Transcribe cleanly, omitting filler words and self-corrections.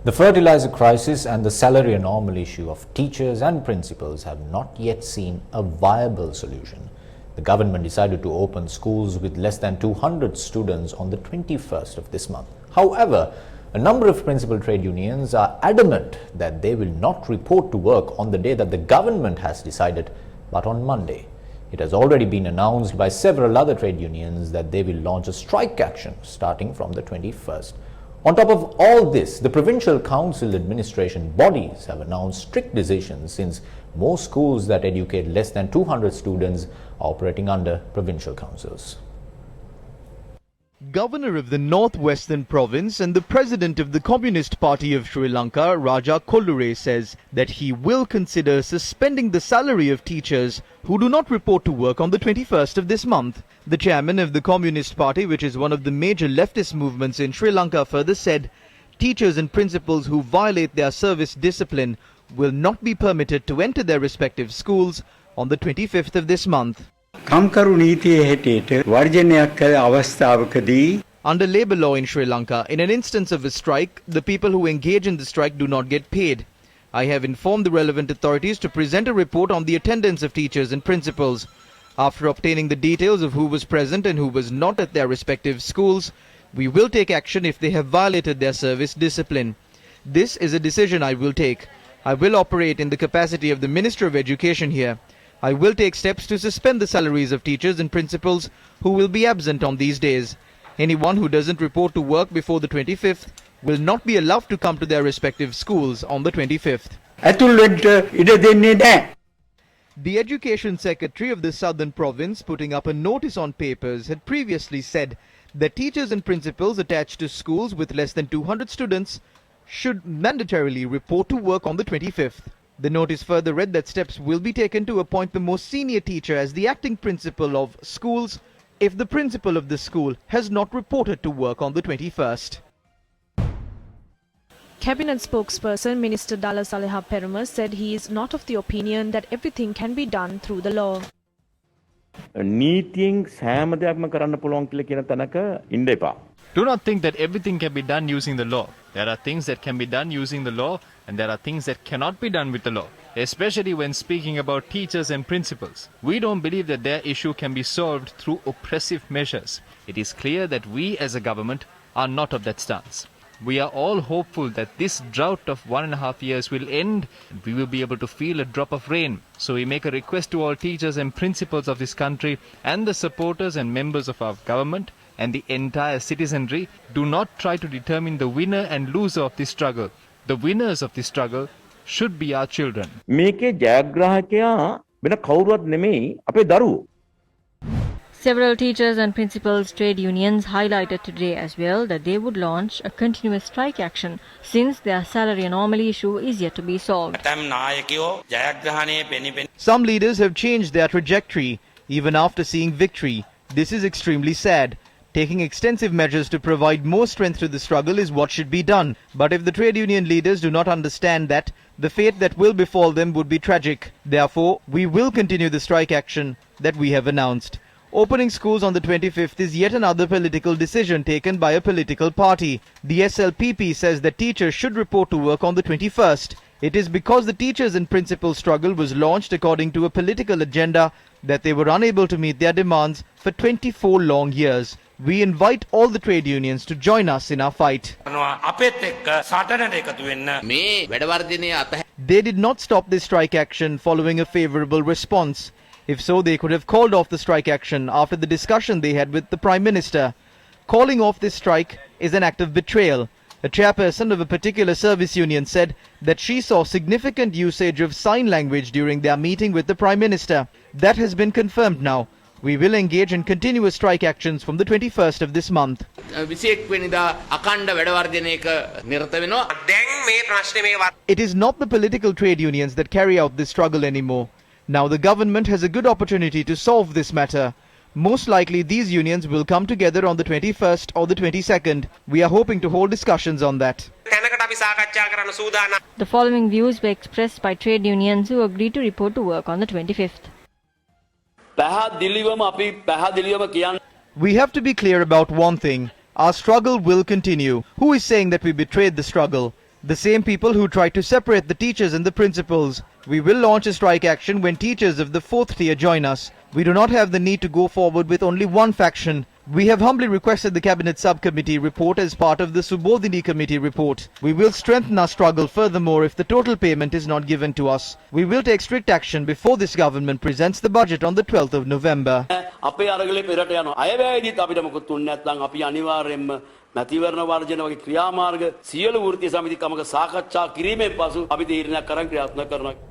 The fertilizer crisis and the salary anomaly issue of teachers and principals have not yet seen a viable solution. The government decided to open schools with less than 200 students on the 21st of this month. However, a number of principal trade unions are adamant that they will not report to work on the day that the government has decided, but on Monday. It has already been announced by several other trade unions that they will launch a strike action starting from the 21st. On top of all this, the provincial council administration bodies have announced strict decisions since most schools that educate less than 200 students are operating under provincial councils. Governor of the Northwestern Province and the President of the Communist Party of Sri Lanka, Raja Kollure, says that he will consider suspending the salary of teachers who do not report to work on the 21st of this month. The chairman of the Communist Party, which is one of the major leftist movements in Sri Lanka, further said teachers and principals who violate their service discipline will not be permitted to enter their respective schools on the 25th of this month. Under labour law in Sri Lanka, in an instance of a strike, the people who engage in the strike do not get paid. I have informed the relevant authorities to present a report on the attendance of teachers and principals. After obtaining the details of who was present and who was not at their respective schools, we will take action if they have violated their service discipline. This is a decision I will take. I will operate in the capacity of the Minister of Education here. I will take steps to suspend the salaries of teachers and principals who will be absent on these days. Anyone who doesn't report to work before the 25th will not be allowed to come to their respective schools on the 25th. The Education Secretary of the Southern Province, putting up a notice on papers, had previously said that teachers and principals attached to schools with less than 200 students should mandatorily report to work on the 25th. The notice further read that steps will be taken to appoint the most senior teacher as the acting principal of schools if the principal of the school has not reported to work on the 21st. Cabinet spokesperson Minister Dala Saleha Peruma said he is not of the opinion that everything can be done through the law. Do not think that everything can be done using the law. There are things that can be done using the law, and there are things that cannot be done with the law, especially when speaking about teachers and principals. We don't believe that their issue can be solved through oppressive measures. It is clear that we as a government are not of that stance. We are all hopeful that this drought of 1.5 years will end and we will be able to feel a drop of rain. So we make a request to all teachers and principals of this country and the supporters and members of our government and the entire citizenry, do not try to determine the winner and loser of this struggle. The winners of this struggle should be our children. Several teachers and principals trade unions highlighted today as well that they would launch a continuous strike action since their salary anomaly issue is yet to be solved. Some leaders have changed their trajectory even after seeing victory. This is extremely sad. Taking extensive measures to provide more strength to the struggle is what should be done. But if the trade union leaders do not understand that, the fate that will befall them would be tragic. Therefore, we will continue the strike action that we have announced. Opening schools on the 25th is yet another political decision taken by a political party. The SLPP says that teachers should report to work on the 21st. It is because the teachers and principals struggle was launched according to a political agenda that they were unable to meet their demands for 24 long years. We invite all the trade unions to join us in our fight. They did not stop this strike action following a favourable response. If so, they could have called off the strike action after the discussion they had with the Prime Minister. Calling off this strike is an act of betrayal. A chairperson of a particular service union said that she saw significant usage of sign language during their meeting with the Prime Minister. That has been confirmed now. We will engage in continuous strike actions from the 21st of this month. It is not the political trade unions that carry out this struggle anymore. Now the government has a good opportunity to solve this matter. Most likely these unions will come together on the 21st or the 22nd. We are hoping to hold discussions on that. The following views were expressed by trade unions who agreed to report to work on the 25th. We have to be clear about one thing. Our struggle will continue. Who is saying that we betrayed the struggle? The same people who try to separate the teachers and the principals. We will launch a strike action when teachers of the fourth tier join us. We do not have the need to go forward with only one faction. We have humbly requested the Cabinet Subcommittee report as part of the Subodhini Committee report. We will strengthen our struggle furthermore if the total payment is not given to us. We will take strict action before this government presents the budget on the 12th of November. මැතිවරණ වර්ජන වගේ ක්‍රියාමාර්ග සියලු වෘත්තීය සමිති කමක සාකච්ඡා කිරීමෙන් පසු අපි තීරණයක් කරන් ක්‍රියාත්මක කරනවා